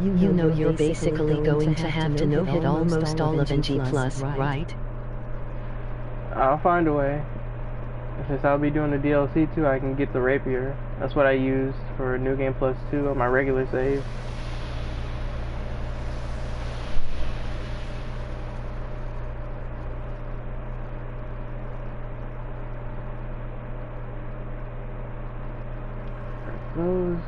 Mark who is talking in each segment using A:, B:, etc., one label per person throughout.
A: You know you're basically going to have to no-hit almost all of NG+, right?
B: I'll find a way. Since I'll be doing the DLC too, I can get the rapier. That's what I used for New Game Plus 2 on my regular save. Those.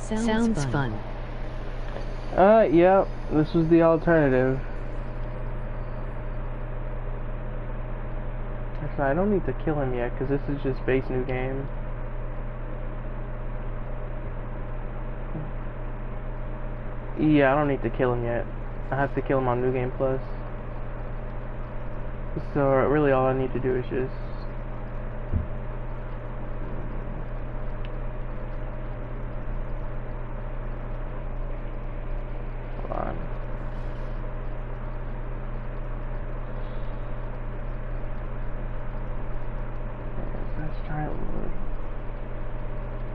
A: Sounds fun.
B: Yeah, this was the alternative. Actually, I don't need to kill him yet, because this is just base new game. Yeah, I don't need to kill him yet. I have to kill him on New Game Plus. So, really all I need to do is just...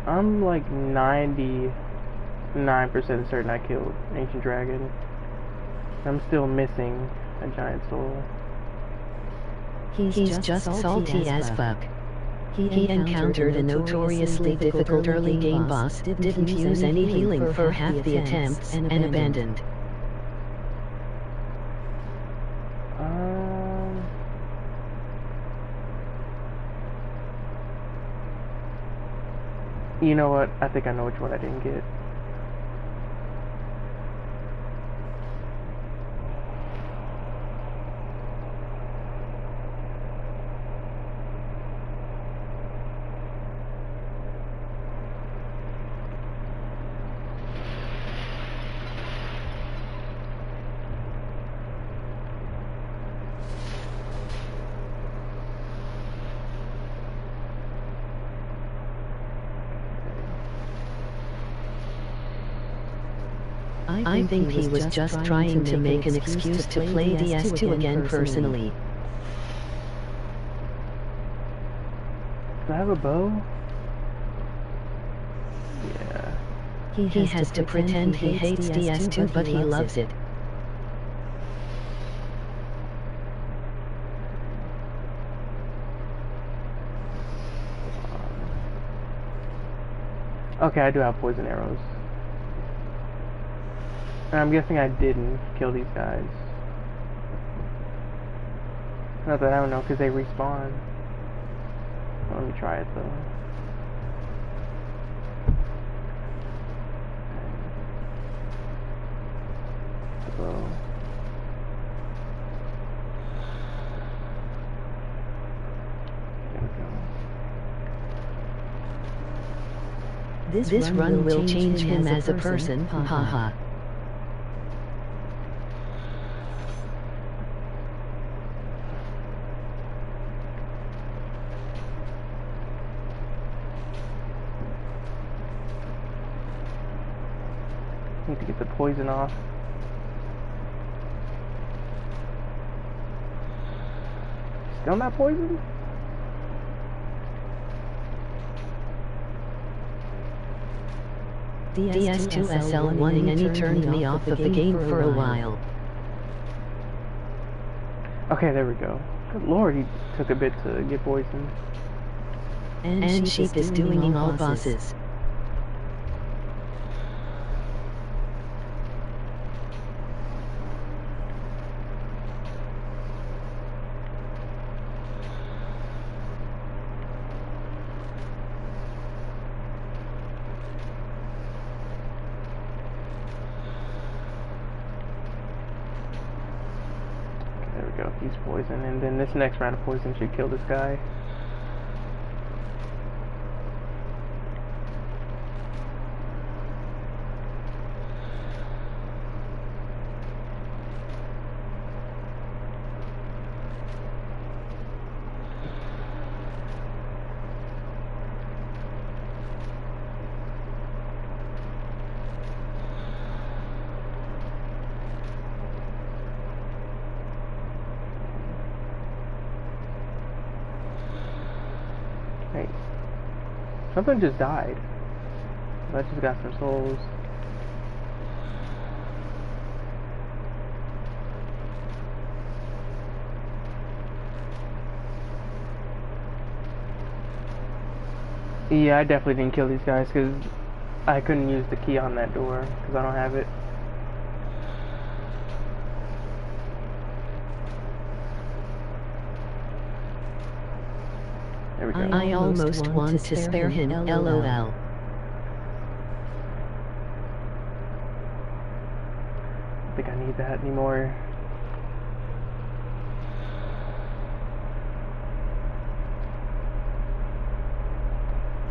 B: I'm like 99% certain I killed Ancient Dragon. I'm still missing a giant soul.
A: He's just salty as fuck. He encountered a notoriously difficult early game boss, didn't use any healing for half the attempts, and abandoned.
B: You know what? I think I know which one I didn't get.
A: I think he was just trying to make an excuse to play DS2 again personally.
B: Do I have a bow? Yeah.
A: He has to pretend he hates DS2, but he loves it.
B: Okay, I do have poison arrows. And I'm guessing I didn't kill these guys. Not that I don't know, because they respawn. Let me try it though. So. There we go.
A: This run will change him as a person, haha.
B: Need to get the poison off. Still not poisoned?
A: DS2 Sl1 Ng Ng turned me off of the game for a while.
B: Okay, there we go. Good lord, he took a bit to get poisoned.
A: And Sheep is doing all bosses.
B: He's poison, and then this next round of poison should kill this guy. Hey, something just died. I just got some souls. Yeah, I definitely didn't kill these guys because I couldn't use the key on that door because I don't have it. There we go.
A: I almost want to spare him, LOL.
B: I don't think I need that anymore.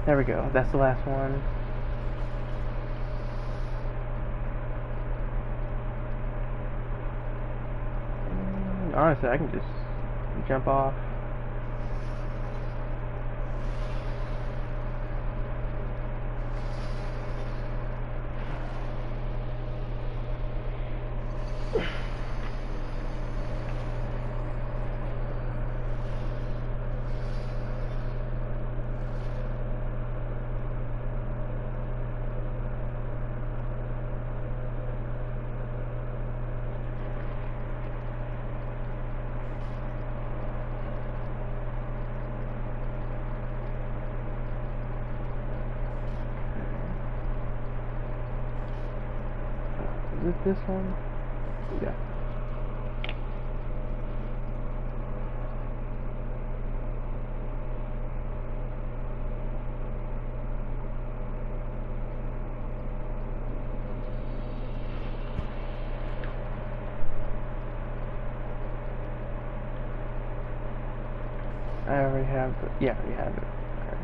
B: There we go. That's the last one. Honestly, I can just jump off. Is it this one? Yeah. I already have it. Yeah, we have it. Okay.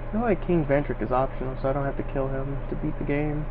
B: I feel like King Ventric is optional, so I don't have to kill him to beat the game.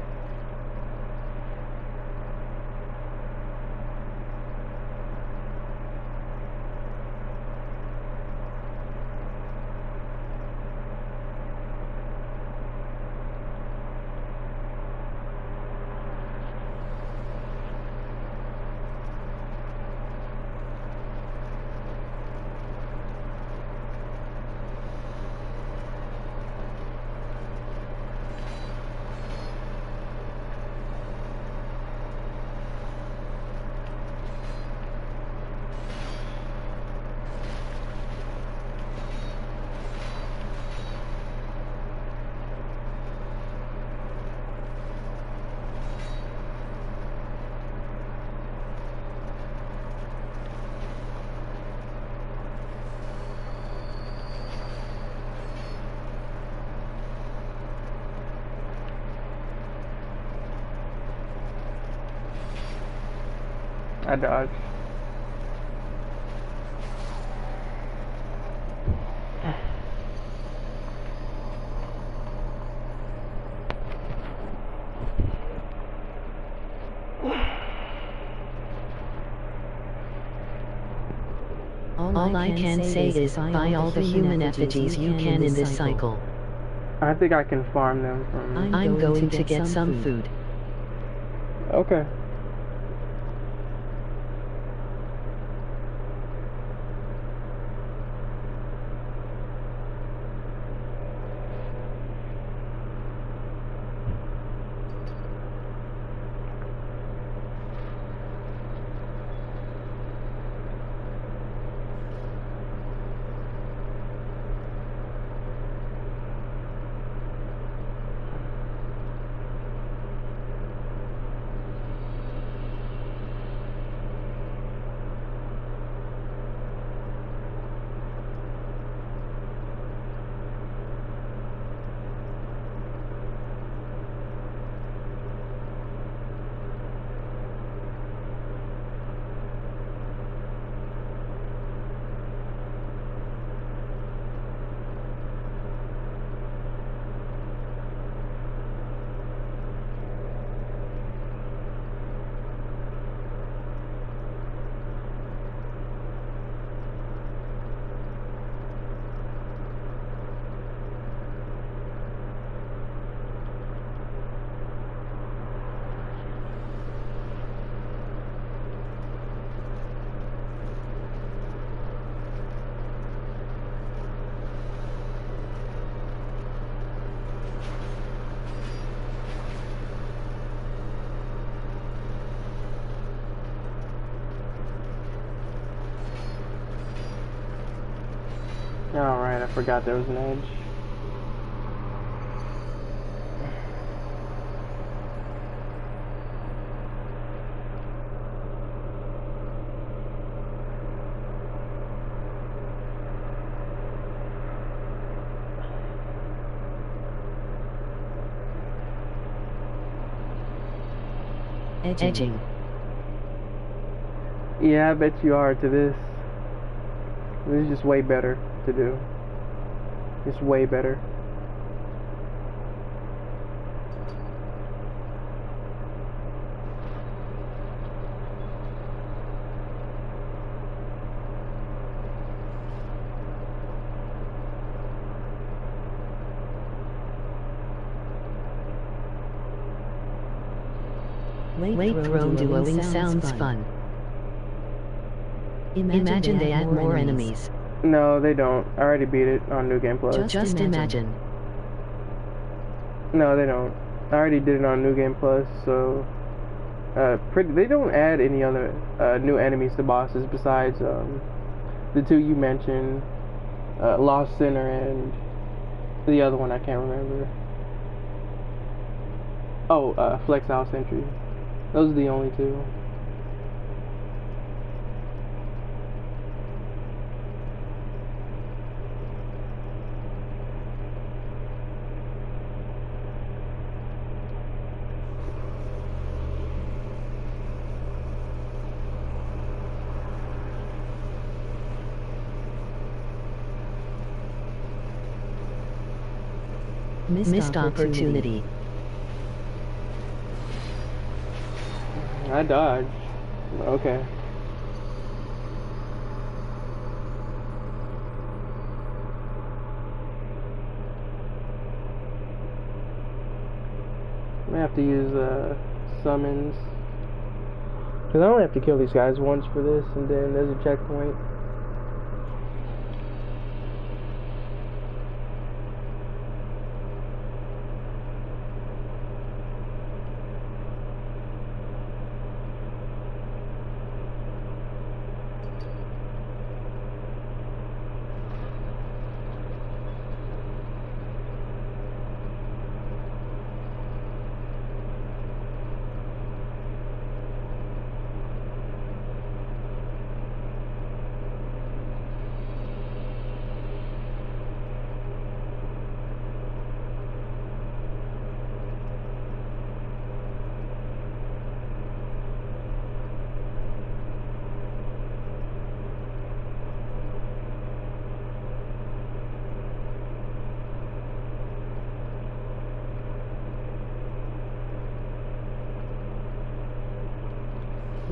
B: I dodged.
A: All I can say is buy all the human effigies you can in this cycle.
B: I think I can farm them from...
A: I'm going to get some food.
B: Okay. Alright, I forgot there was an edge.
A: Edging.
B: Yeah, I bet you are to this. This is just way better to do. It's way better.
A: Weight thrown duoing sounds fun. Imagine they add more enemies.
B: No, they don't. I already beat it on New Game Plus.
A: Just imagine.
B: No, they don't. I already did it on New Game Plus, so they don't add any other new enemies to bosses besides the two you mentioned, Lost Sinner and the other one I can't remember. Oh, Flex House Entry. Those are the only two.
A: Missed opportunity.
B: I dodged. Okay. I'm gonna have to use summons. Because I only have to kill these guys once for this, and then there's a checkpoint.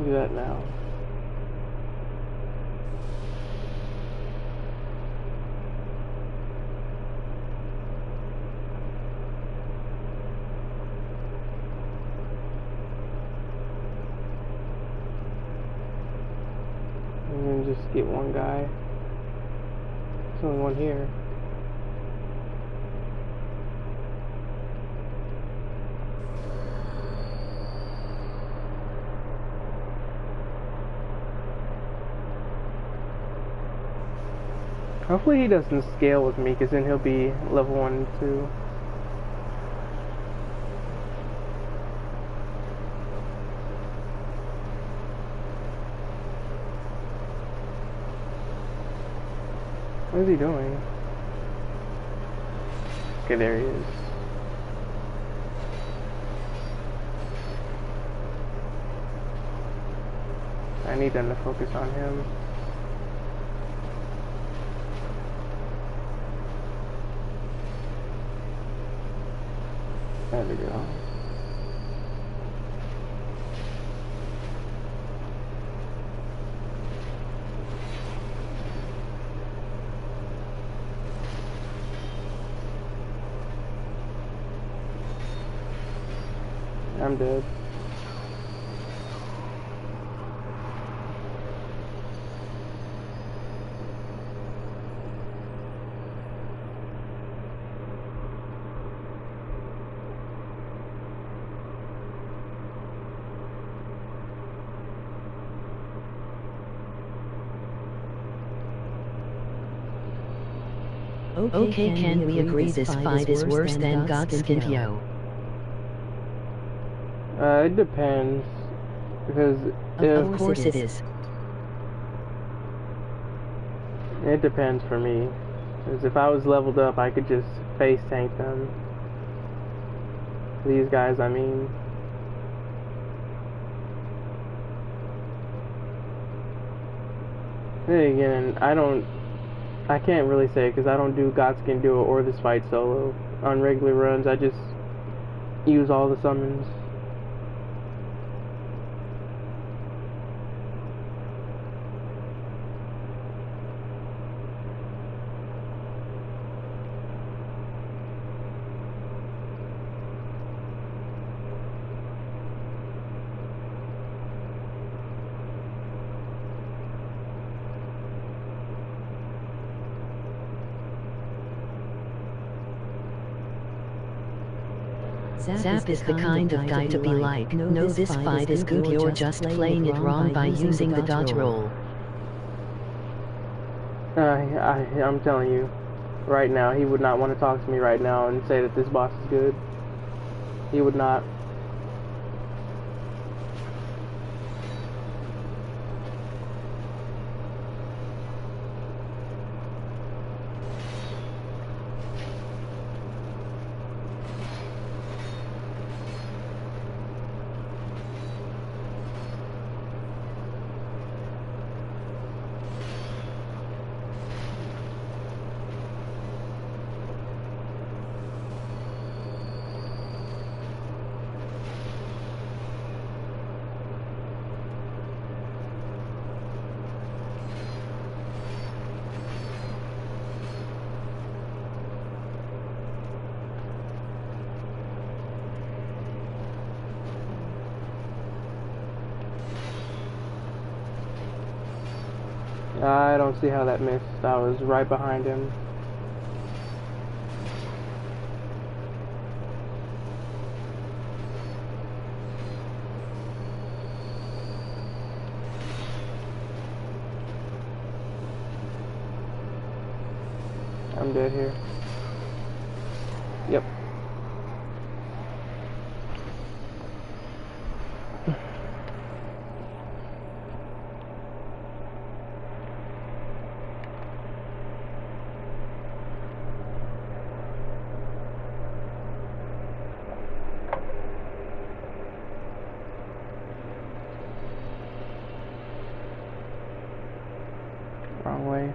B: Do that now. And then just get one guy. There's only one here. Hopefully he doesn't scale with me, because then he'll be level 1 and 2. What is he doing? Okay, there he is. I need them to focus on him. There we go. I'm dead.
A: Okay, can we agree this fight is worse than Godskin Yo?
B: It depends. Because
A: Of course it is.
B: It depends for me. Because if I was leveled up, I could just face tank them. These guys, I mean. Then again, I can't really say because I don't do Godskin Duo or this fight solo. On regular runs, I just use all the summons.
A: Zap is the kind of guy to be like, no, this fight is good, you're just playing it wrong by using the dodge roll.
B: I'm telling you, right now, he would not want to talk to me right now and say that this boss is good. He would not. I don't see how that missed. I was right behind him. I'm dead here. Yep. Wrong way.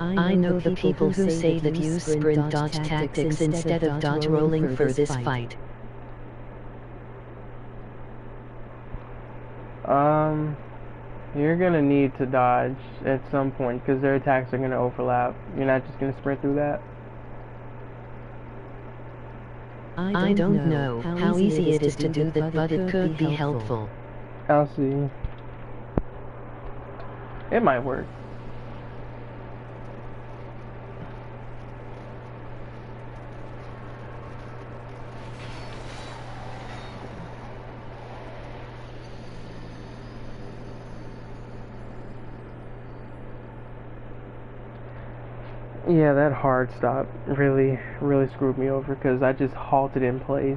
A: I know the people who say that use sprint dodge tactics instead of dodge rolling for this fight.
B: You're gonna need to dodge at some point because their attacks are gonna overlap. You're not just gonna sprint through that.
A: I don't know how easy it is to do that, but it could be helpful.
B: I'll see. It might work. Yeah, that hard stop really screwed me over because I just halted in place.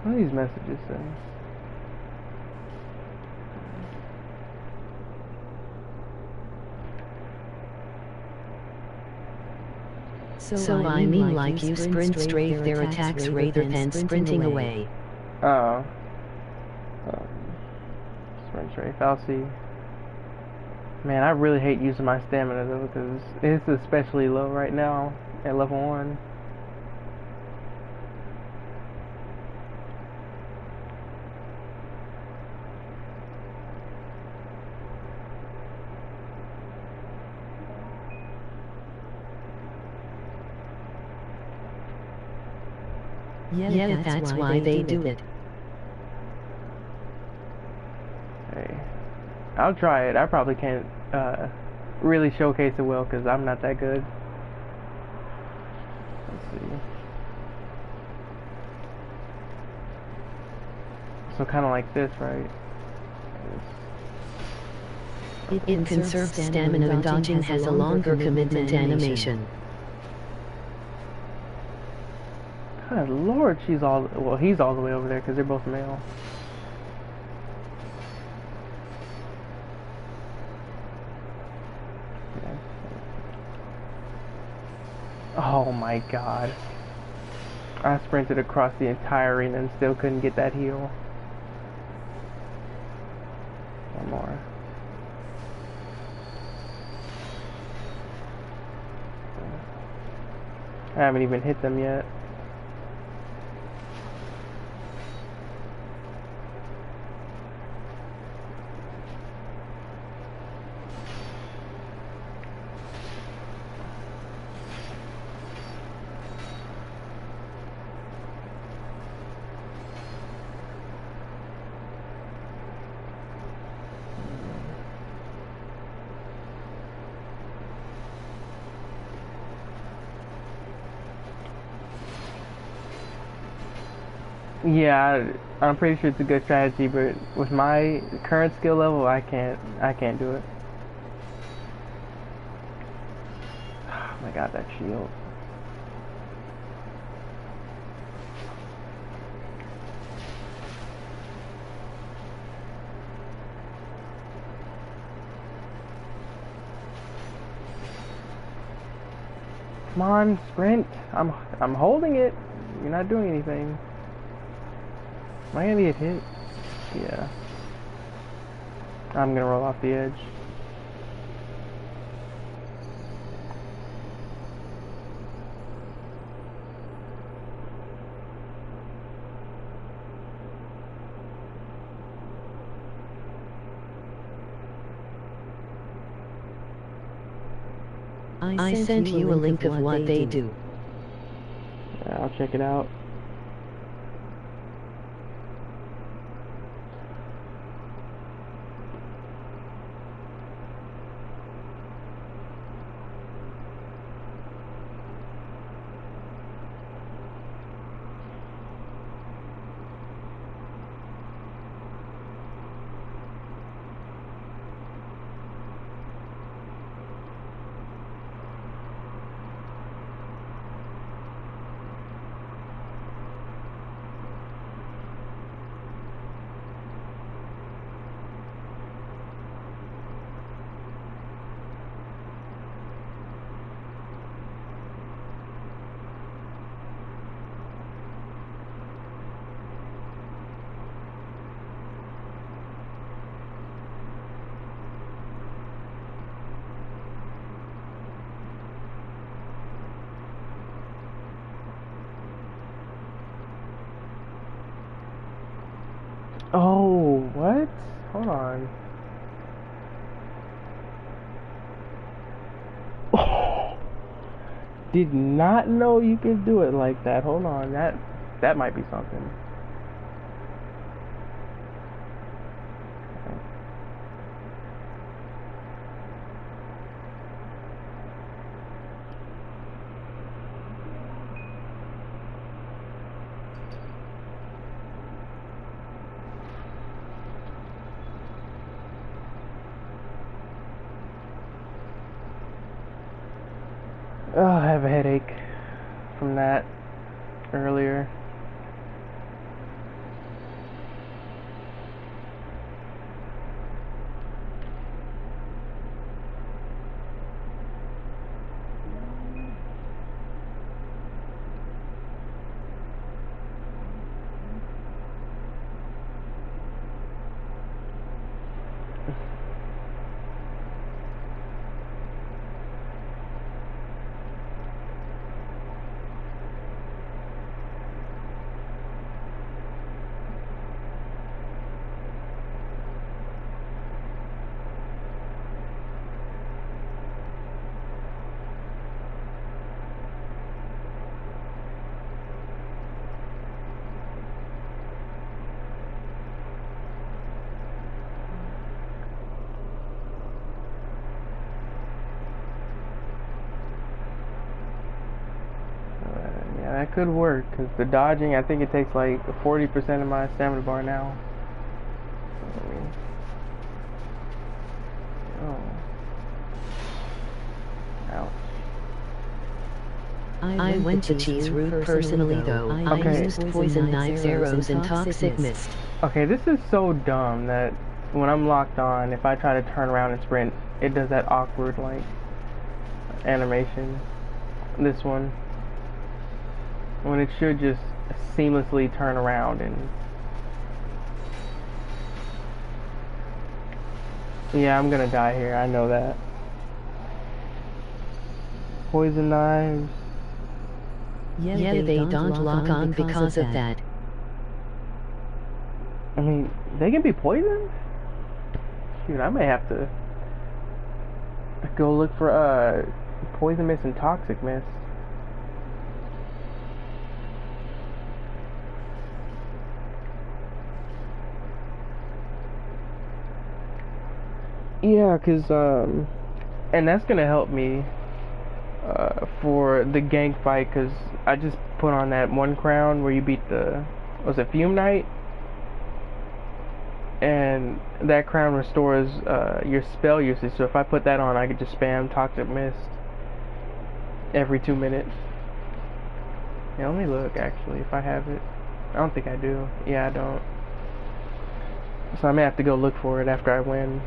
B: What do these messages say?
A: So I mean like you sprint strafe their attacks rather than sprinting away.
B: Oh. Sprint strafe, I'll see. Man, I really hate using my stamina though, because it's especially low right now at level 1.
A: Yeah, that's why they do it.
B: Hey, I'll try it. I probably can't really showcase it well because I'm not that good. Let's see. So kind of like this, right?
A: In conserved stamina, and dodging has a longer commitment animation.
B: Good lord, he's all the way over there because they're both male. Okay. Oh my god. I sprinted across the entire arena and still couldn't get that heal. One more. I haven't even hit them yet. Yeah, I'm pretty sure it's a good strategy, but with my current skill level, I can't do it. Oh my god, that shield. Come on, sprint. I'm holding it. You're not doing anything. Am I gonna get hit? Yeah. I'm gonna roll off the edge.
A: I sent you a link of what they do.
B: Yeah, I'll check it out. Oh, what? Hold on. Oh, did not know you could do it like that. Hold on, that might be something. Oh, I have a headache from that earlier. that could work, because the dodging, I think it takes like 40% of my stamina bar now. Oh. Ouch.
A: I went the cheese route personally though.
B: Okay.
A: I used poison knives, arrows, and toxic mist.
B: Okay, this is so dumb that when I'm locked on, if I try to turn around and sprint, it does that awkward, like, animation. This one. When it should just seamlessly turn around and... Yeah, I'm gonna die here, I know that. Poison knives.
A: Yeah, they don't lock on because of that.
B: I mean, they can be poisoned? Shoot, I may have to go look for poison mist and toxic mist. Yeah, cause and that's gonna help me for the gank fight, cause I just put on that one crown where you beat the, was it Fume Knight? And that crown restores your spell usage, so if I put that on, I could just spam Toxic Mist every 2 minutes. Yeah, let me look, actually, if I have it. I don't think I do. Yeah, I don't. So I may have to go look for it after I win,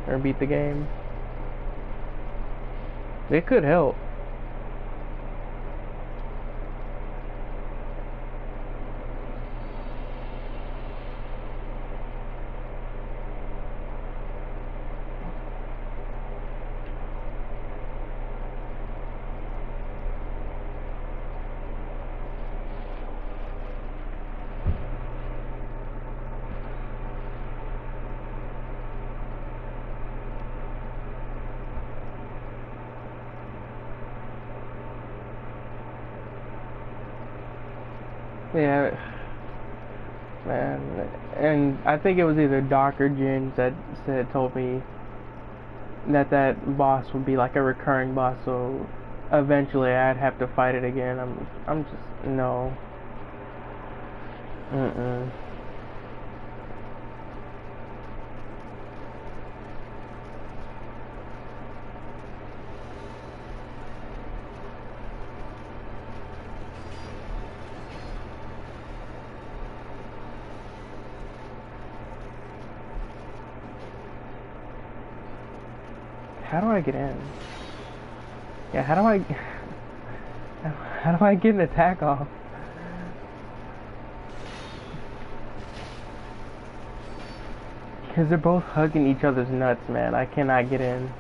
B: or beat the game. It could help. Yeah, man, and I think it was either Doc or Jin that told me that that boss would be like a recurring boss, so eventually I'd have to fight it again. I'm just, no. How do I get in? Yeah, how do I get an attack off? Because they're both hugging each other's nuts, man. I cannot get in.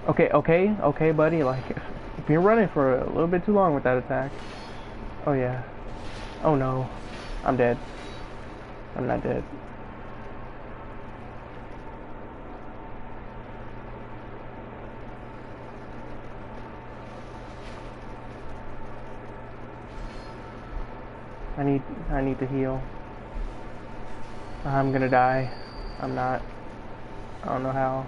B: Okay, buddy. Like, if you're running for a little bit too long with that attack. Oh, yeah. Oh, no. I'm dead. I'm not dead. I need to heal. I'm gonna die. I'm not. I don't know how.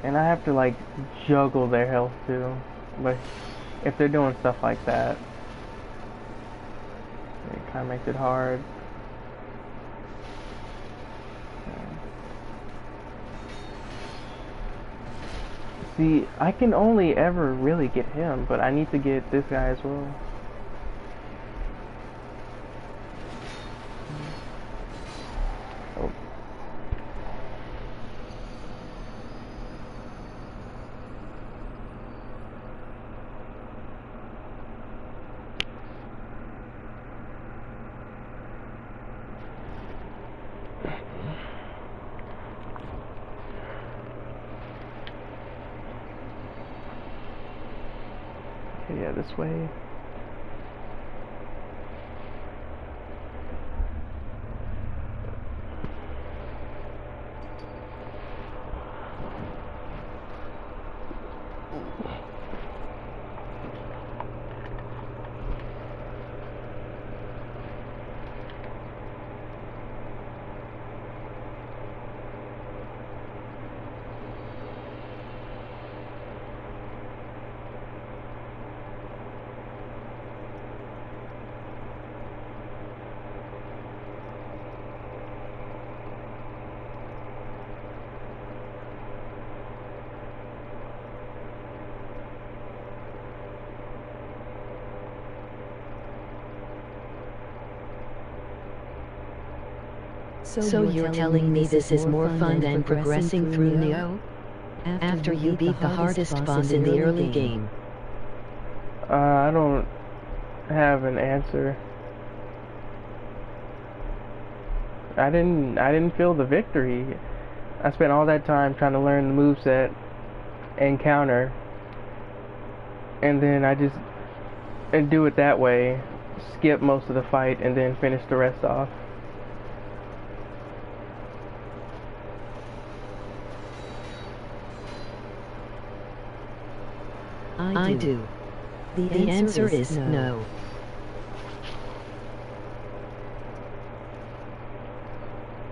B: And I have to like juggle their health too. But if they're doing stuff like that, it kind of makes it hard. See, I can only ever really get him, but I need to get this guy as well. Oh. Okay, yeah, this way.
A: So you're telling me this is more fun than progressing through Neo? After you beat the hardest boss in the early game.
B: I don't have an answer. I didn't feel the victory. I spent all that time trying to learn the moveset and counter, and then I just do it that way, skip most of the fight, and then finish the rest off.
A: I do. The answer is no.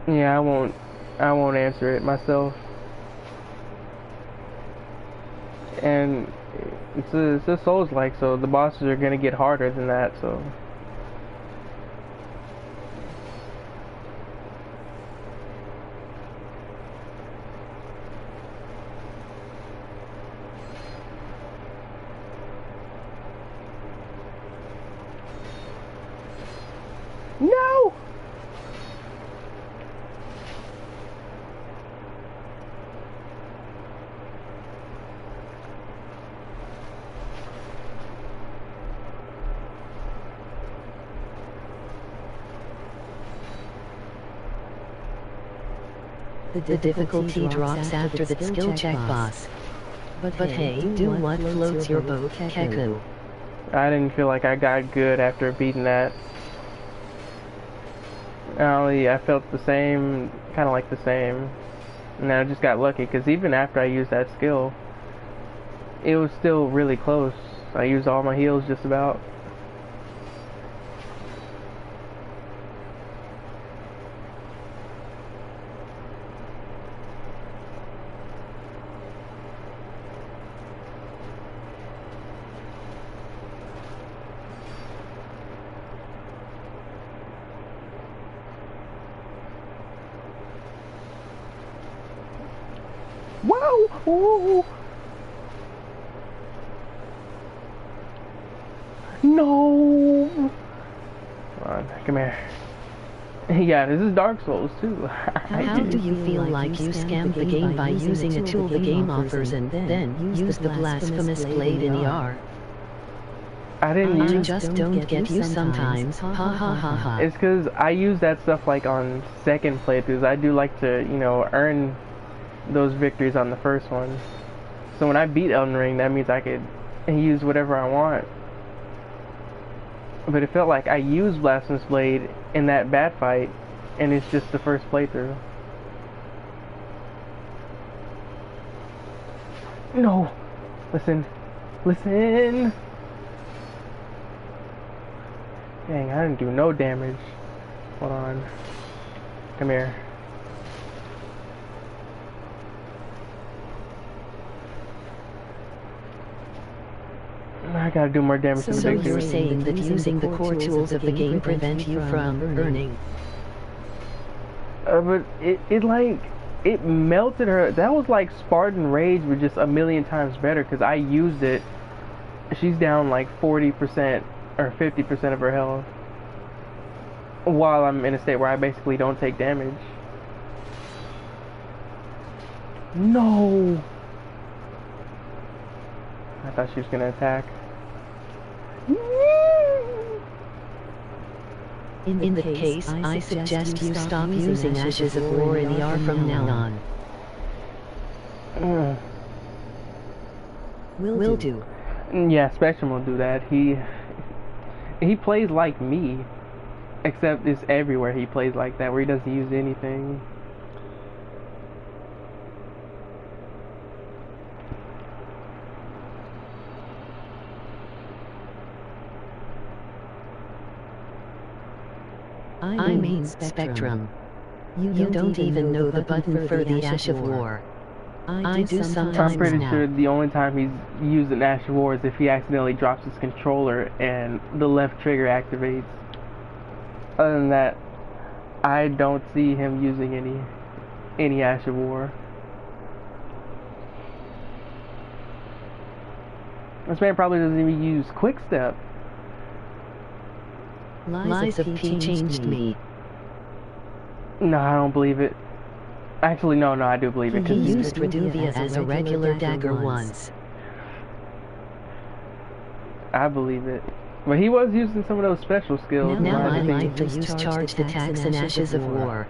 B: Yeah, I won't answer it myself. And it's a Souls-like, so the bosses are gonna get harder than that, so. No!
A: The difficulty drops after the skill check boss. But hey, do what floats your boat, Keku.
B: I didn't feel like I got good after beating that. I felt the same, kind of like the same. And I just got lucky, because even after I used that skill, it was still really close. I used all my heals just about. Whoa! Whoa! No! Come on, come here. Yeah, this is Dark Souls too.
A: How do you feel like you scammed the game by using a tool the game offers and then used the blasphemous blade in ER?
B: I didn't
A: I
B: use.
A: just don't get you sometimes. Ha ha ha ha.
B: It's because I use that stuff like on second playthroughs. I do like to, earn those victories on the first one. So when I beat Elden Ring, that means I could use whatever I want. But it felt like I used Blasphemous Blade in that bad fight, and it's just the first playthrough. No! Listen. Listen! Dang, I didn't do no damage. Hold on. Come here. I gotta do more damage to the
A: So
B: big
A: you're
B: dude.
A: saying that using the core tools of the game prevent you from earning?
B: But it melted her. That was like Spartan Rage, but just a million times better, because I used it. She's down like 40% or 50% of her health, while I'm in a state where I basically don't take damage. No! I thought she was gonna attack.
A: In that case, I suggest you stop using Ashes of War in ER from now on. Will do.
B: Yeah, Spectrum will do that. He plays like me, except it's everywhere he plays like that, where he doesn't use anything.
A: I mean Spectrum. You don't even know the button for the Ash of War. I do sometimes
B: I'm pretty
A: now.
B: sure the only time he's used an Ash of War is if he accidentally drops his controller and the left trigger activates. Other than that, I don't see him using any Ash of War. This man probably doesn't even use Quick Step.
A: Lies of P changed me.
B: No, I don't believe it. Actually, no, I do believe it.
A: He used Reduvia as a regular dagger once.
B: I believe it. But he was using some of those special skills.
A: Now I like to use charged attacks and ashes of war.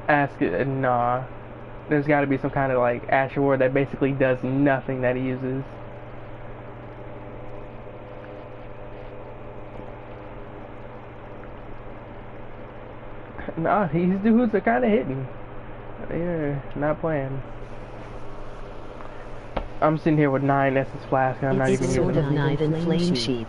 B: Nah. There's got to be some kind of like Ash of War that basically does nothing that he uses. Nah, these dudes are kind of hitting. Yeah, not playing. I'm sitting here with 9 Essence Flask and I'm not even using
A: Sword of Knife and Flame Sheep.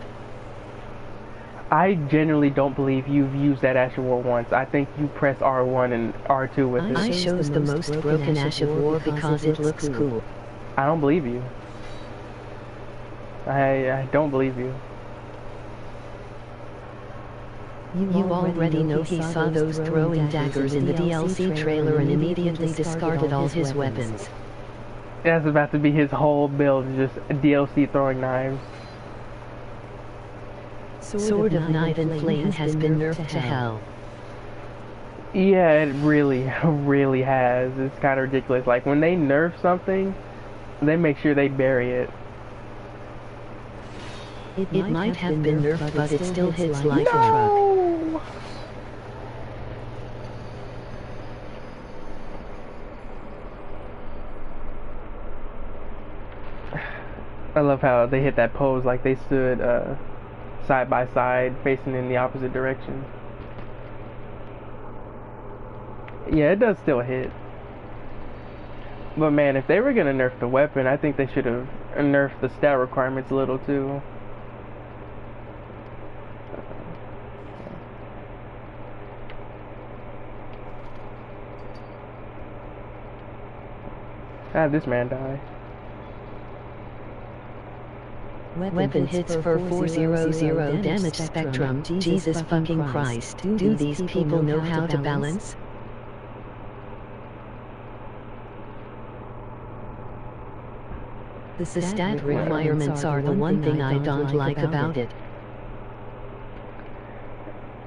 B: I genuinely don't believe you've used that Ash of War once. I think you press R1 and R2 with it.
A: I chose the most broken Ash of War because it looks cool.
B: I don't believe you. I don't believe you.
A: You already know he saw those throwing daggers in the DLC trailer and immediately discarded all his weapons.
B: That's about to be his whole build, just DLC throwing knives.
A: Sword of Knife and Flame has been nerfed to hell.
B: Yeah, it really, really has. It's kind of ridiculous. Like, when they nerf something, they make sure they bury it.
A: It might have been nerfed, but it still hits like a truck.
B: No! I love how they hit that pose like they stood side by side, facing in the opposite direction. Yeah, it does still hit. But man, if they were gonna nerf the weapon, I think they should have nerfed the stat requirements a little too. How did this man die?
A: Weapon hits for 400 damage spectrum. Jesus fucking Christ. Do these people know how to balance? The stat requirements are the one thing I don't like about it.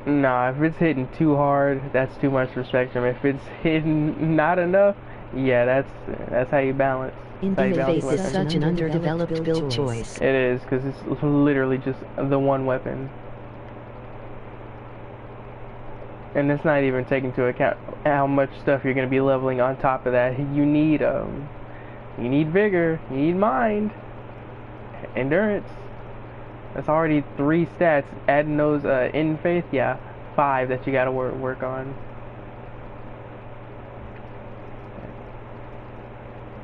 B: Nah, if it's hitting too hard, that's too much for spectrum. If it's hitting not enough, yeah, that's how you balance.
A: Interface is such an underdeveloped build choice.
B: It is, because it's literally just the one weapon. And it's not even taking into account how much stuff you're going to be leveling on top of that. You need vigor, you need mind, endurance. That's already 3 stats. Adding those in faith, yeah, 5 that you got to work on.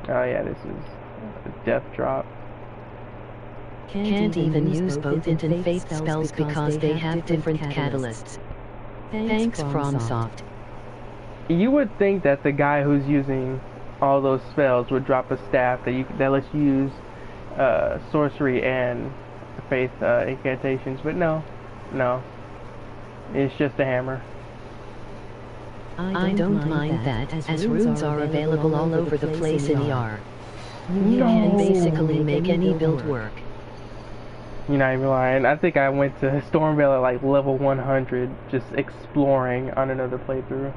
B: Oh yeah, this is a death drop.
A: Can't even use both int and faith spells because they have different catalysts. Thanks FromSoft.
B: You would think that the guy who's using all those spells would drop a staff that lets you use sorcery and faith incantations, but no, it's just a hammer.
A: I don't mind that, as runes are available all over the place in ER. You can basically make any build work.
B: You're not even lying. I think I went to Stormveil at like level 100, just exploring on another playthrough.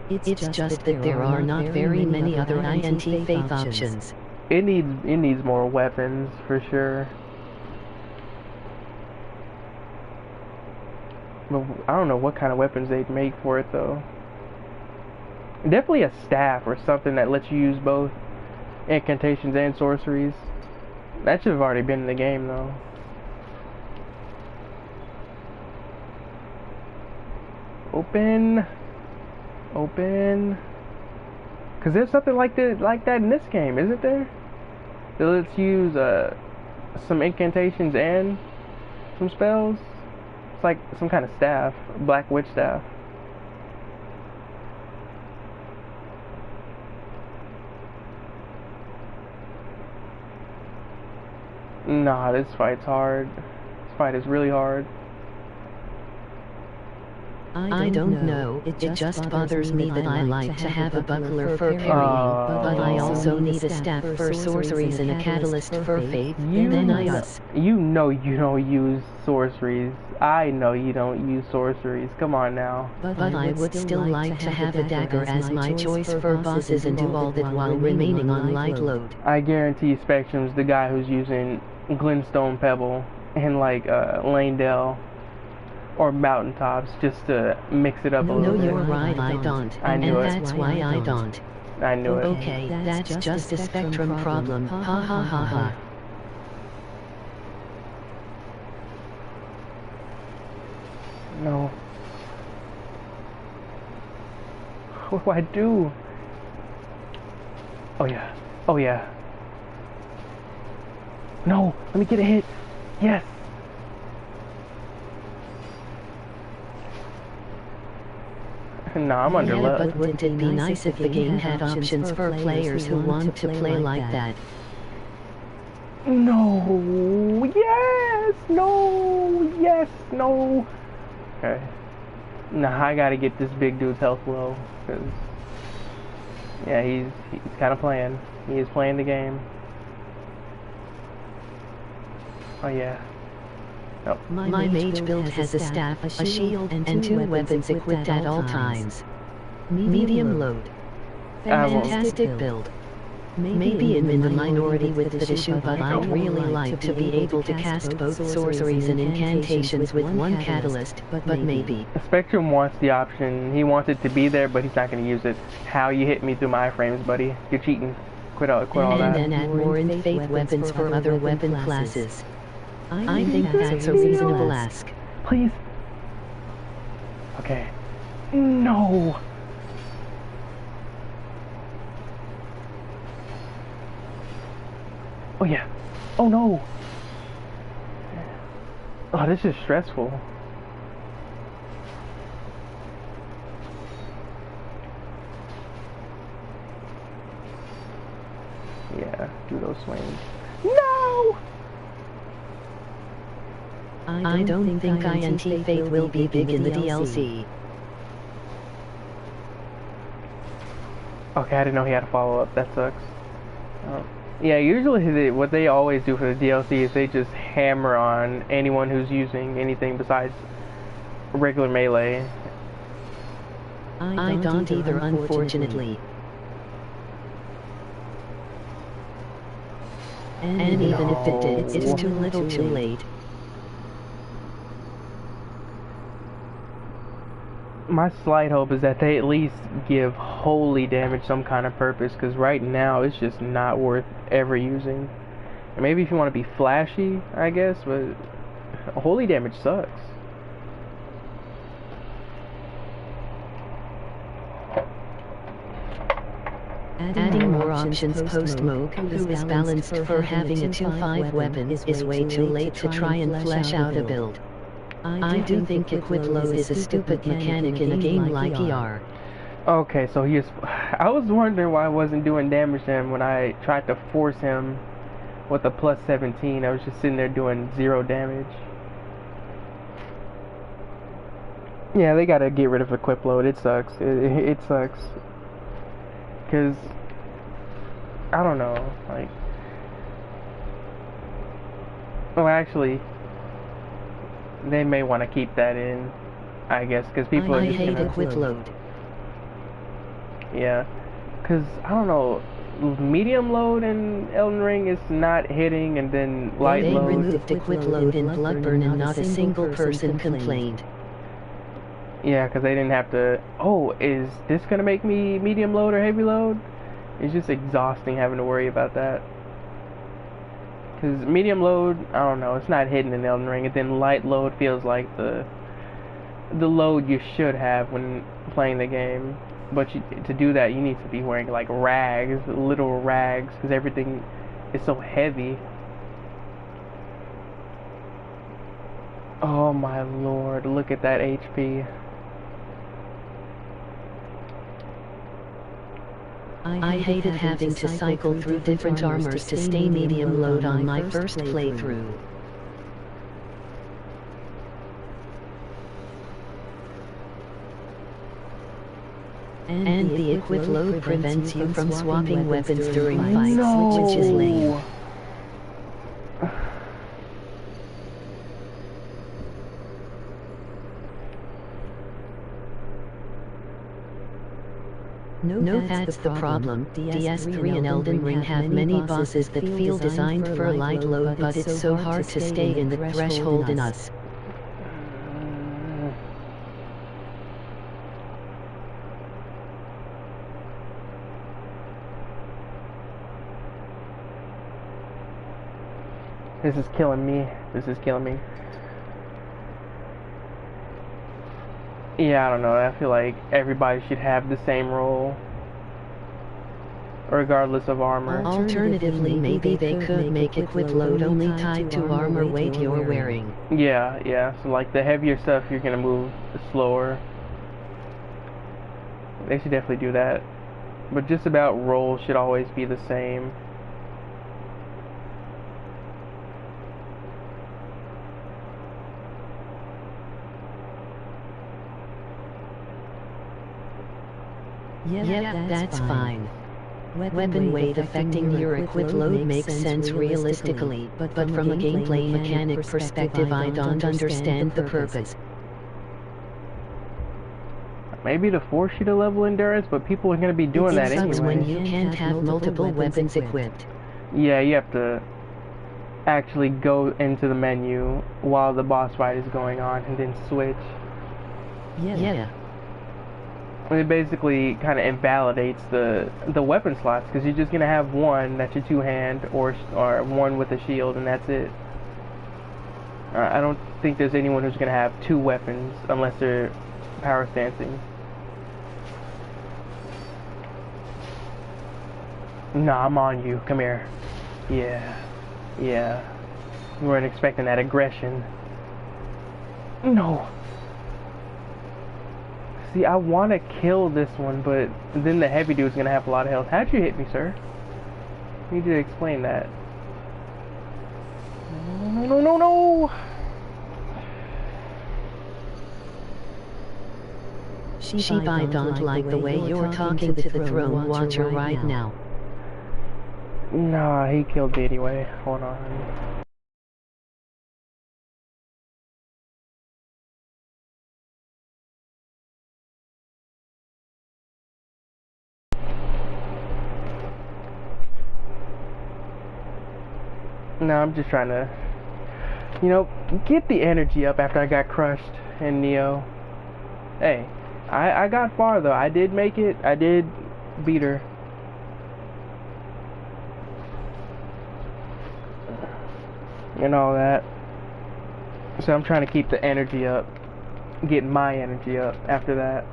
A: It's just that there are not very many other INT faith options.
B: It needs more weapons for sure. But I don't know what kind of weapons they'd make for it though. Definitely a staff or something that lets you use both incantations and sorceries. That should have already been in the game though. Open. Cause there's something like that in this game, isn't there? That lets you use some incantations and some spells. It's like some kind of staff, Black Witch staff. Nah, this fight's hard. This fight is really hard.
A: I don't know, it just bothers me that I like to have a buckler for parrying, but I also need a staff for sorceries and a catalyst for faith, then
B: You know you don't use sorceries. I know you don't use sorceries. Come on now.
A: But I would still like to have a dagger as my choice for bosses and do all that while remaining on light load.
B: I guarantee Spectrum's the guy who's using Glintstone Pebble and like Lanedale or Mountaintops just to mix it up a little bit.
A: No, you're right, I don't.
B: I knew
A: and
B: it.
A: That's why I don't.
B: I knew it.
A: Okay, that's just a Spectrum problem. Ha ha ha ha.
B: No. What do I do? Oh yeah. Oh yeah. No, let me get a hit. Yes. Nah, I'm under luck.
A: But wouldn't it be nice if the game had options for players who want to play like that?
B: No. Yes. No. Yes. No. Okay. Nah, I gotta get this big dude's health low, cause yeah, he's kind of playing. He is playing the game. Oh yeah. Nope.
A: My mage build has a staff, a shield, and two weapons equipped at all times. Medium load. Fantastic build. Maybe I'm in the minority with that issue, but I'd really like to be able to cast both sorceries and incantations with one catalyst, but maybe.
B: Spectrum wants the option. He wants it to be there, but he's not going to use it. How you hit me through my iframes, buddy. You're cheating. Quit all that.
A: And then add more in faith weapons for other weapon classes. I think that's a reasonable ask.
B: Please. Okay. No. Oh yeah. Oh no. Oh, this is stressful. Yeah, do those swings. No!
A: I don't think INT Faith will be big in the DLC.
B: Okay, I didn't know he had a follow-up. That sucks. Yeah, usually what they always do for the DLC is they just hammer on anyone who's using anything besides regular melee.
A: I don't either, unfortunately. And even if it did, it's too little too late.
B: My slight hope is that they at least give holy damage some kind of purpose, because right now it's just not worth ever using. And maybe if you want to be flashy, I guess, but holy damage sucks.
A: Adding more options post-Moog, who is balanced for having a 2-5 weapon, is way too late to try and flesh out a build. I do think equip load is a stupid mechanic in a game like ER.
B: Okay, so I was wondering why I wasn't doing damage to him when I tried to force him with a plus 17. I was just sitting there doing 0 damage. Yeah, they gotta get rid of equip load. It sucks. It sucks. Because, I don't know, like... Well, actually... They may want to keep that in, I guess, because people are just
A: hate equip load.
B: Yeah, because, I don't know, medium load in Elden Ring is not hitting, and then light load...
A: They removed equip load in Bloodborne and not a single person complained.
B: Yeah, because they didn't have to... Oh, is this going to make me medium load or heavy load? It's just exhausting having to worry about that. Because medium load, I don't know, it's not hidden in Elden Ring, and then light load feels like the load you should have when playing the game. But to do that, you need to be wearing like rags, literal rags, because everything is so heavy. Oh my lord, look at that HP.
A: I hated having to cycle through different armors to stay medium load on my first playthrough. And the equip load prevents you from swapping weapons during fights, which is lame. No, that's the problem. DS3 and Elden Ring have many bosses that feel designed for a light load, but it's so hard to stay in the threshold in us.
B: This is killing me. This is killing me. Yeah, I don't know. I feel like everybody should have the same role, regardless of armor.
A: Alternatively, maybe they could make equip load only tied to armor weight you're wearing.
B: Yeah. So like the heavier stuff, you're gonna move slower. They should definitely do that. But just about roll should always be the same.
A: Yeah, that's fine. Weapon weight affecting your equip load makes sense realistically, but from a gameplay mechanic perspective I don't understand the purpose.
B: Maybe to force you to level endurance, but people are going to be doing that anyway.
A: It sucks when you can't have multiple weapons equipped.
B: Yeah, you have to actually go into the menu while the boss fight is going on and then switch.
A: Yeah.
B: It basically kind of invalidates the weapon slots, because you're just going to have one that's your two-hand or one with a shield, and that's it. I don't think there's anyone who's going to have two weapons unless they're power stancing. Nah, I'm on you. Come here. Yeah. You weren't expecting that aggression. No. See, I want to kill this one, but then the heavy dude's gonna have a lot of health. How'd you hit me, sir? You need to explain that. No!
A: Sheep, I don't like the way you're talking to the throne watcher right now.
B: Nah, he killed me anyway. Hold on. No, I'm just trying to, get the energy up after I got crushed in Neo. Hey, I got far though. I did make it. I did beat her. And all that. So I'm trying to keep the energy up. Getting my energy up after that.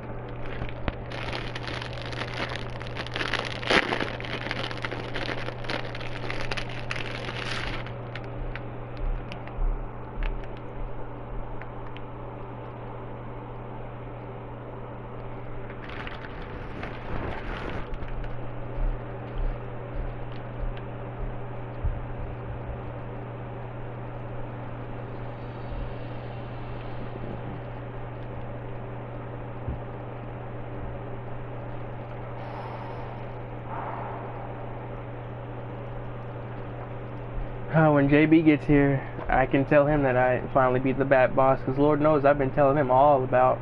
B: When JB gets here, I can tell him that I finally beat the Bat Boss, because Lord knows I've been telling him all about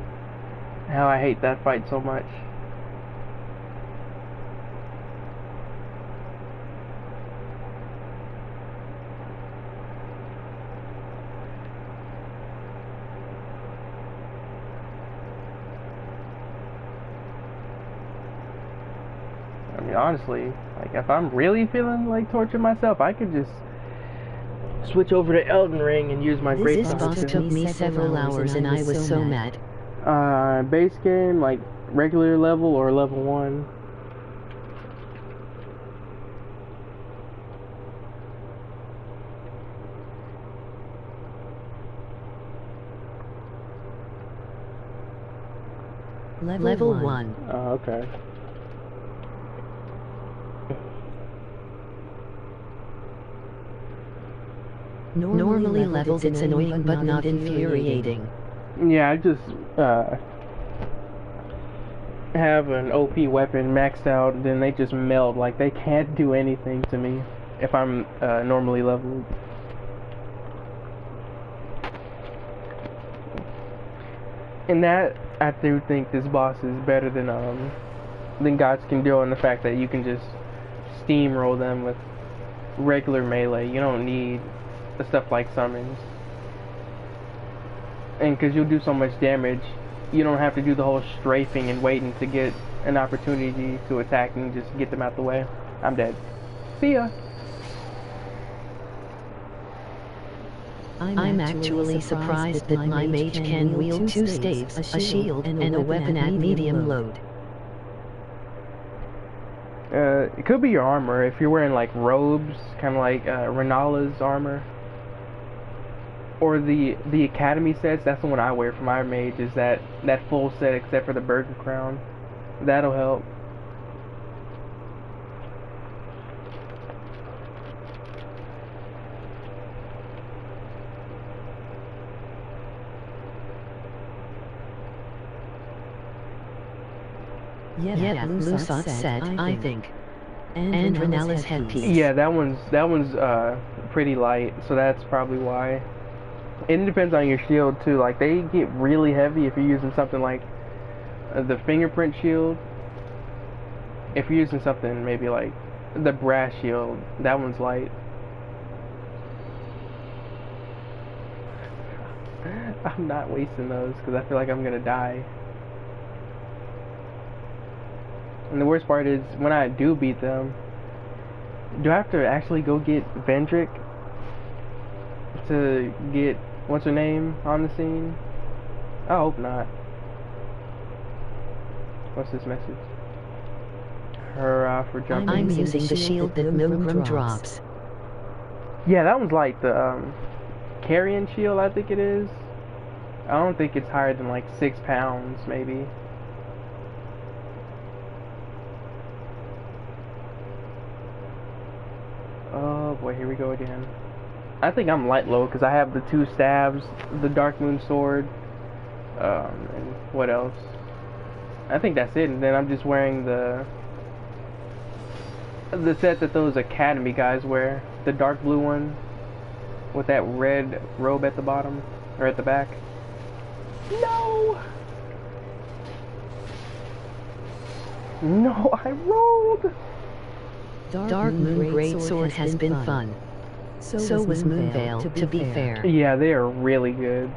B: how I hate that fight so much. I mean, honestly, like, if I'm really feeling like torturing myself, I could just switch over to Elden Ring and use my great.
A: This boss took me several hours and I was so mad.
B: Base game, like regular level or level 1?
A: Level 1.
B: Oh, okay.
A: Normally levels it's annoying but not infuriating.
B: Yeah, I just have an OP weapon maxed out, then they just melt. Like, they can't do anything to me if I'm normally leveled. And that, I do think this boss is better than Gods Can Do, and the fact that you can just steamroll them with regular melee. You don't need the stuff like summons. And because you'll do so much damage, you don't have to do the whole strafing and waiting to get an opportunity to attack and just get them out the way. I'm dead. See ya.
A: I'm actually surprised that my mage can wield 2 staves, a shield, and a weapon at medium load.
B: It could be your armor if you're wearing like robes, kind of like Renala's armor. Or the academy sets. That's the one I wear for my mage, is that full set except for the burger crown. That'll help.
A: Yeah, Lusot's set, I think. And Renala's headpiece.
B: Yeah, that one's pretty light, so that's probably why. And it depends on your shield too. Like, they get really heavy if you're using something like the fingerprint shield. If you're using something maybe like the brass shield, that one's light. I'm not wasting those because I feel like I'm gonna die. And the worst part is, when I do beat them, do I have to actually go get Vendrick to get what's her name on the scene? I hope not. What's this message? Hurrah for jumping.
A: I'm using the shield that Milgram drops.
B: Yeah, that one's like the carrion shield, I think it is. I don't think it's higher than like 6 pounds, maybe. Oh boy, here we go again. I think I'm light low because I have the 2 stabs, the Dark Moon sword, and what else? I think that's it. And then I'm just wearing the set that those academy guys wear, the dark blue one with that red robe at the bottom or at the back. No! No, I rolled!
A: Dark Moon Greatsword has been fun. So was Moonveil, to be fair.
B: Yeah, they are really good.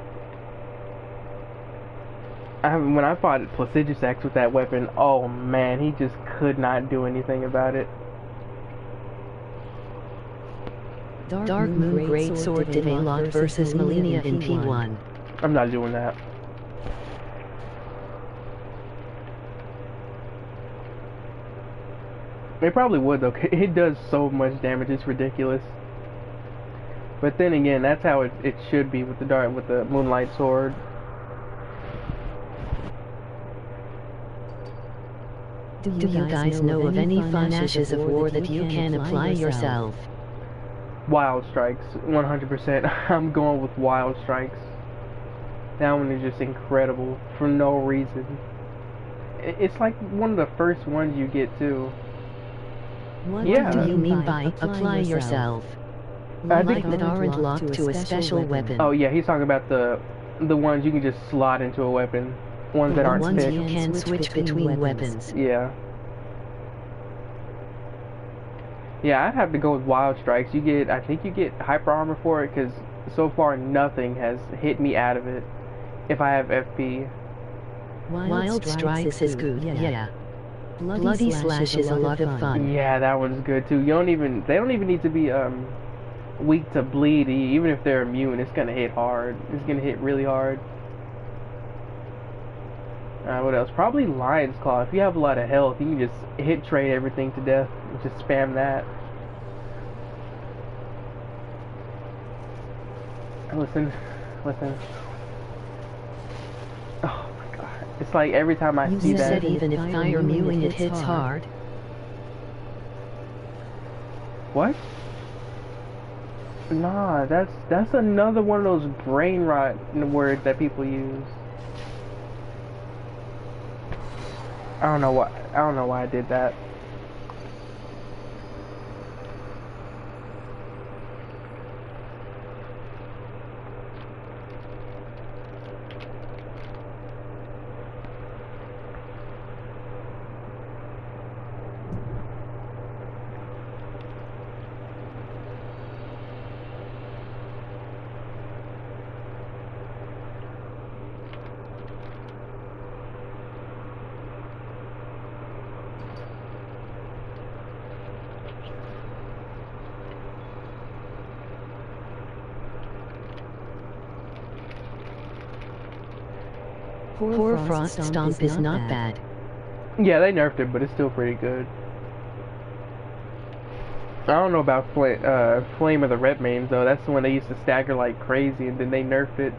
B: When I fought Placidusax with that weapon, oh man, he just could not do anything about it.
A: Dark Moon Greatsword did a lot versus Melania in P1.
B: I'm not doing that. It probably would though. It does so much damage, it's ridiculous. But then again, that's how it should be with the Moonlight Sword.
A: Do you guys know of any fun ashes of war that you can apply yourself?
B: Wild Strikes, 100%. I'm going with Wild Strikes. That one is just incredible for no reason. It's like one of the first ones you get too.
A: What do you mean by apply yourself? Like that aren't locked to a special weapon.
B: Oh yeah, he's talking about the ones you can just slot into a weapon. Ones that aren't
A: ones
B: fixed.
A: you can switch between weapons.
B: Yeah. Yeah, I'd have to go with Wild Strikes. I think you get hyper armor for it, because so far nothing has hit me out of it if I have FP.
A: Wild Strikes is good, yeah. Bloody Slash is a lot of fun.
B: Yeah, that one's good too. They don't even need to be weak to bleed. Even if they're immune, it's gonna hit hard. It's gonna hit really hard. What else? Probably Lion's Claw. If you have a lot of health, you can just hit trade everything to death and just spam that. Listen. Oh my god. It's like every time I see
A: You
B: that.
A: said even if fire mewing it hits hard.
B: What? Nah, that's another one of those brain rot words that people use. I don't know why I did that.
A: Hoarfrost Stomp is not bad.
B: Yeah, they nerfed it, but it's still pretty good. I don't know about Flame of the Red Mains though. That's the one they used to stagger like crazy, and then they nerfed it.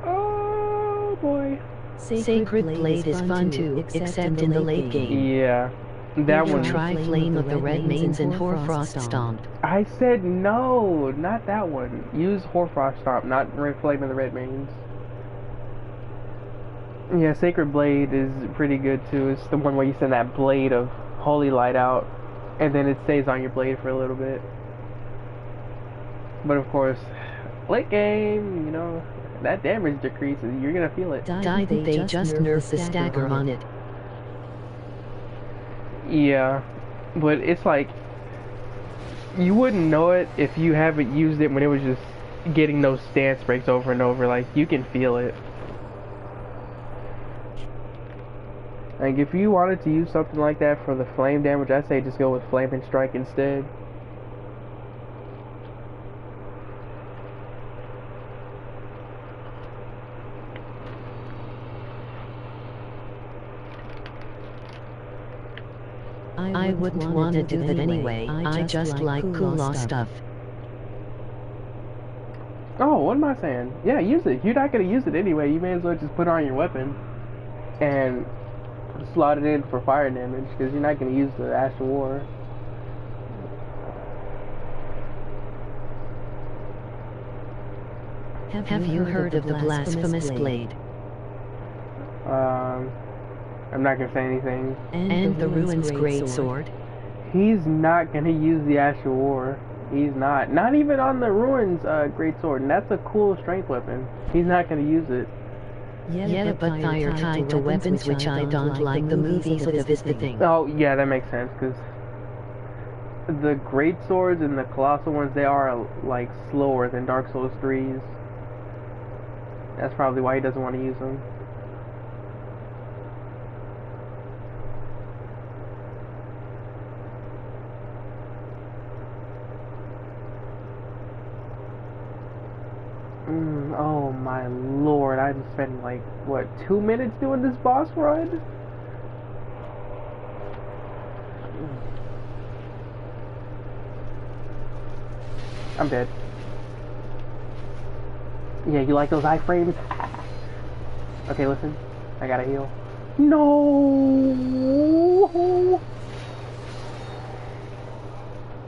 B: Oh boy.
A: Sacred Blade is fun too, except in the late game.
B: Yeah, that one.
A: Try Flame of the Red Mains and Hoarfrost Stomp.
B: I said no, not that one. Use Hoarfrost Stomp, not Flame of the Red Mains. Yeah, Sacred Blade is pretty good too. It's the one where you send that blade of holy light out, and then it stays on your blade for a little bit. But of course, late game, you know, that damage decreases. You're gonna feel it.
A: They just nerfed the stagger on it.
B: Yeah, but it's like you wouldn't know it if you haven't used it when it was just getting those stance breaks over and over. Like, you can feel it. Like, if you wanted to use something like that for the flame damage, I'd say just go with Flame and Strike instead.
A: I wouldn't want to do that anyway. I just like cool stuff.
B: Oh, what am I saying? Yeah, use it. You're not going to use it anyway. You may as well just put it on your weapon and slot it in for fire damage, because you're not going to use the Ash of War.
A: Have you heard of the Blasphemous Blade?
B: I'm not gonna say anything.
A: And the Ruins Great Sword?
B: He's not gonna use the Ash of War. He's not. Not even on the Ruins Great Sword, and that's a cool strength weapon. He's not gonna use it.
A: Yeah, but fire tied to weapons which I don't like the movies of is the thing.
B: Oh, yeah, that makes sense, because the Great Swords and the Colossal ones, they are, like, slower than Dark Souls 3's. That's probably why he doesn't want to use them. Oh my lord, I'm spending like, what, 2 minutes doing this boss run? I'm dead. Yeah, you like those iframes? Okay, listen. I gotta heal. No!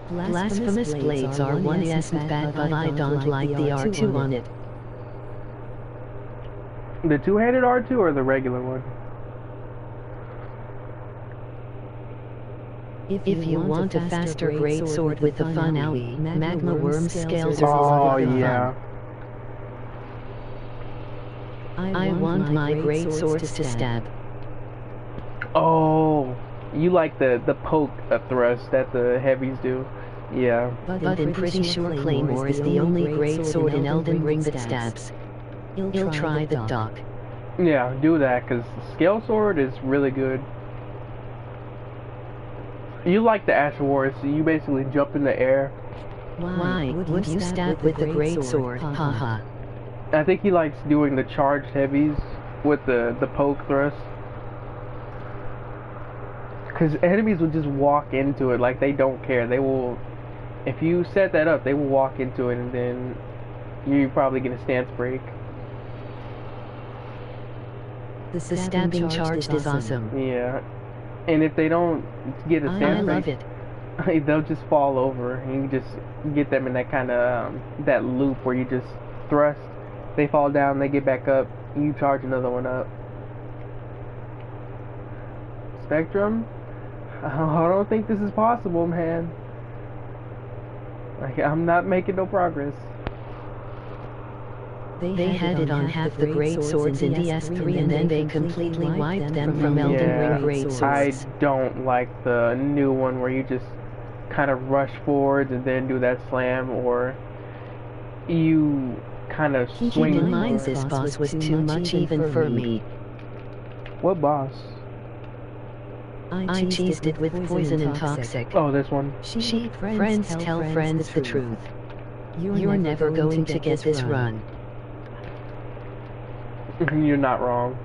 A: Blasphemous Blades are one isn't bad, but I don't like the R2 on it.
B: The two-handed R2 or the regular one?
A: If you want a faster great sword with the fun owie, magma worm scales are a lot of fun. I want my great swords to stab.
B: Oh, you like the poke thrust that the heavies do. Yeah.
A: But I'm pretty sure Claymore is the only great sword in Elden Ring that stabs. He'll try the dock.
B: Yeah, do that, because Scale Sword is really good. You like the Ash of War, so you basically jump in the air.
A: Why would you stab with the great sword? Haha.
B: I think he likes doing the charged heavies with the poke thrust. Because enemies will just walk into it like they don't care. They will, if you set that up, they will walk into it, and then you probably get a stance break.
A: The stabbing charged is awesome.
B: Yeah. And if they don't get a stance break,
A: I love it.
B: they'll just fall over, and you just get them in that kind of that loop where you just thrust, they fall down, they get back up, you charge another one up. Spectrum? I don't think this is possible, man. Like, I'm not making no progress.
A: They had it on half the great swords in DS3 and then they completely wiped them from Elden Ring great swords.
B: I don't like the new one where you just kind of rush forwards and then do that slam, or you kind of swing.
A: Keep in mind this boss was too much even for me.
B: What boss?
A: I cheesed it with poison and toxic.
B: Oh, this one.
A: Sheep friends tell friends the truth. You're never going to get this run.
B: You're not wrong.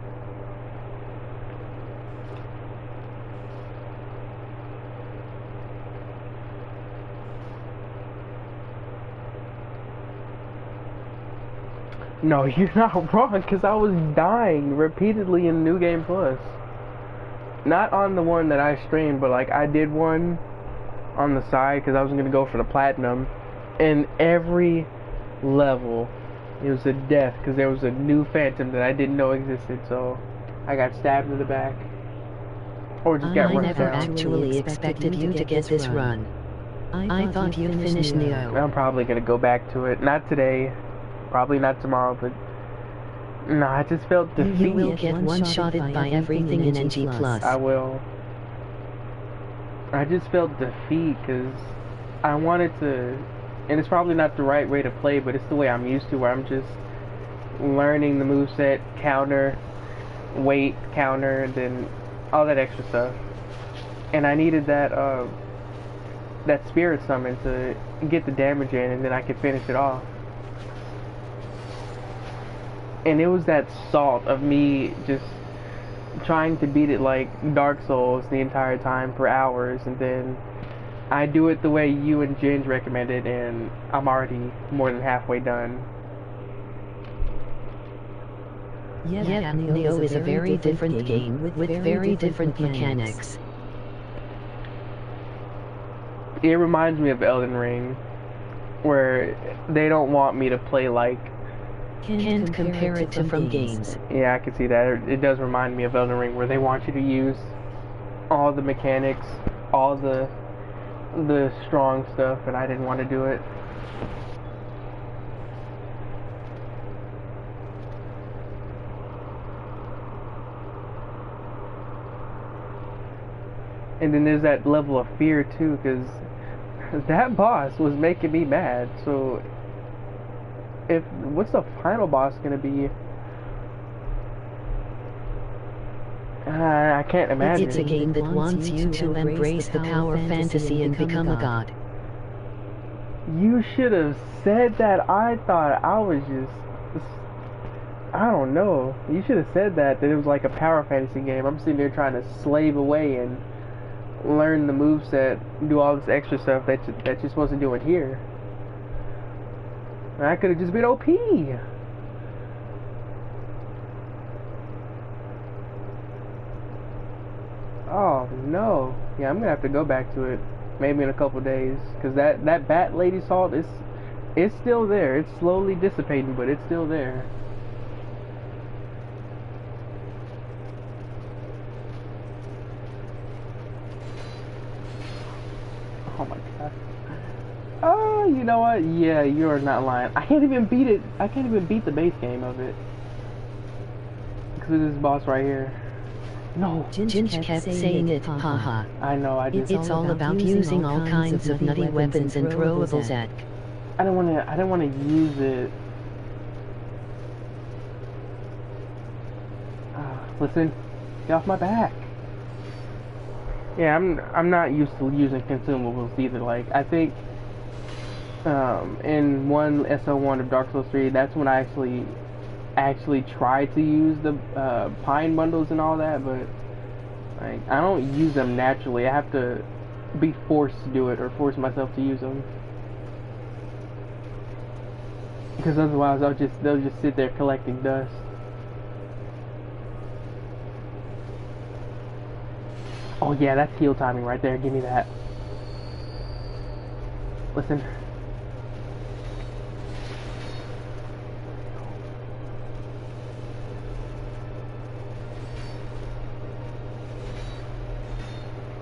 B: No, you're not wrong, because I was dying repeatedly in New Game Plus. Not on the one that I streamed, but like I did one on the side because I was going to go for the platinum. And every level, it was a death because there was a new phantom that I didn't know existed, so I got stabbed in the back. Or just got run down.
A: I never actually expected you to get this run. I thought you'd finish Neo.
B: I'm probably going to go back to it. Not today. Probably not tomorrow, but... No, I just felt defeated.
A: You will get one-shotted by everything in NG+.
B: I will. I just felt defeat because I wanted to... And it's probably not the right way to play, but it's the way I'm used to, where I'm just learning the moveset, counter, wait, counter, and then all that extra stuff. And I needed that that spirit summon to get the damage in, and then I could finish it off. And it was that salt of me just trying to beat it like Dark Souls the entire time for hours, and then I do it the way you and Ginge recommended, and I'm already more than halfway done.
A: Yeah, Neo is a very different game with very different mechanics.
B: It reminds me of Elden Ring, where they don't want me to play like...
A: Can't compare it to from games.
B: Yeah, I can see that. It does remind me of Elden Ring, where they want you to use all the mechanics, all the strong stuff, and I didn't want to do it. And then there's that level of fear too, because that boss was making me mad. So what's the final boss gonna be? I can't imagine.
A: It's a game that wants you to embrace the power fantasy and become a god.
B: You should have said that. I thought I was just... I don't know. You should have said that it was like a power fantasy game. I'm sitting there trying to slave away and learn the moveset, do all this extra stuff that you're supposed to do in here. I could have just been OP. Oh no. Yeah, I'm gonna have to go back to it maybe in a couple days, because that bat lady salt it's still there. It's slowly dissipating, but it's still there. Oh my god. Oh, you know what? Yeah, you're not lying. I can't even beat it. I can't even beat the base game of it because of this boss right here. No.
A: Ginge kept saying it, haha.
B: I know,
A: It's all about using all kinds of nutty weapons and throwables at.
B: I don't wanna use it. Listen, get off my back. Yeah, I'm not used to using consumables either. Like, I think in SL1 of Dark Souls 3, that's when I actually tried to use the pine bundles and all that, but like, I don't use them naturally. I have to be forced to do it, or force myself to use them, because otherwise they'll just sit there collecting dust. Oh yeah, that's heal timing right there. Give me that. Listen.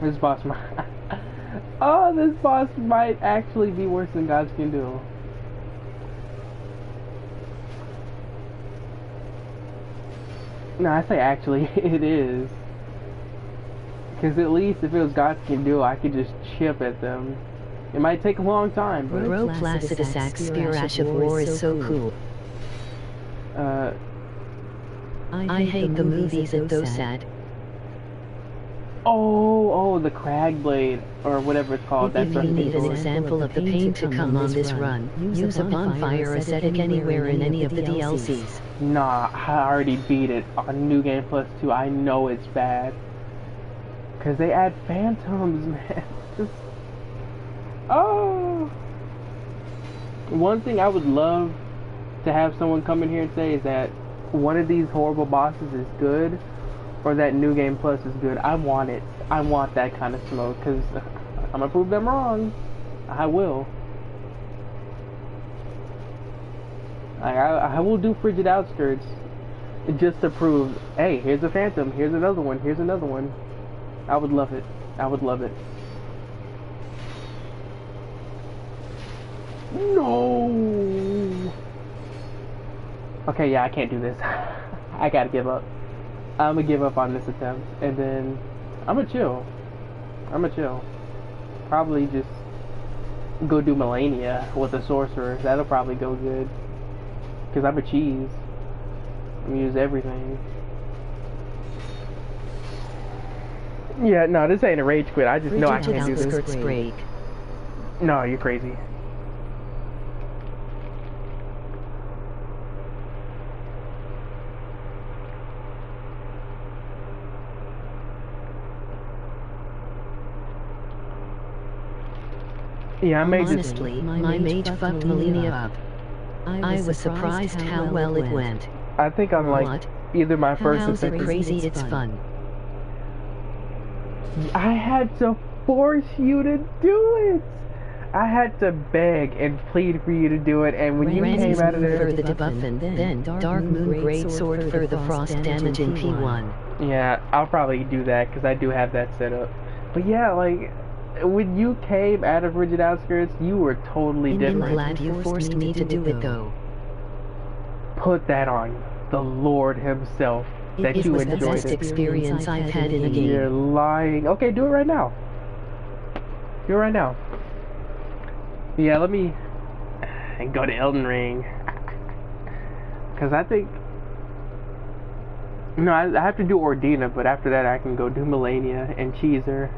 B: This boss might... Oh, this boss might actually be worse than gods can do. No, I say actually, it is. Because at least if it was gods can do, I could just chip at them. It might take a long time, but...
A: Bro Placidusac Spear Ash of War is so cool. I hate the movies at Dosad.
B: Oh, the Crag Blade, or whatever it's called.
A: If you need an example of the pain to come on this run, use a bonfire aesthetic anywhere in any of the DLCs.
B: Nah, I already beat it on New Game Plus 2. I know it's bad. Because they add phantoms, man. Just... Oh! One thing I would love to have someone come in here and say is that one of these horrible bosses is good, or that New Game Plus is good. I want it. I want that kind of smoke, because I'm gonna prove them wrong. I will. I will do Frigid Outskirts just to prove, hey, here's a phantom, here's another one, here's another one. I would love it. I would love it. No! Okay, yeah, I can't do this. I gotta give up. I'm gonna give up on this attempt, and then I'm gonna chill. Probably just go do Melania with a sorcerer. That'll probably go good. Because I'm a cheese. I'm gonna use everything. Yeah, no, this ain't a rage quit. I just know I can't do this.
A: Break.
B: No, you're crazy. Yeah, I made
A: Honestly, my mage fucked Melania up. I was surprised how well it went.
B: I think I'm like either my first or
A: How's it
B: second.
A: crazy? It's fun.
B: I had to force you to do it. I had to beg and plead for you to do it, and when you came out of there...
A: for the debuff and then Dark Moon Great Sword for the frost damage in P1.
B: Yeah, I'll probably do that, because I do have that set up. But yeah, like, when you came out of Rigid Outskirts, you were totally different.
A: I'm glad you forced me to do it, though.
B: Put that on the Lord himself. That
A: It
B: you
A: was the
B: enjoyed
A: best
B: it.
A: experience I've had in a game.
B: You're lying. Okay, do it right now. Do it right now. Yeah, let me go to Elden Ring. Because I think... No, I have to do Ordina, but after that I can go do Melania and Cheezer.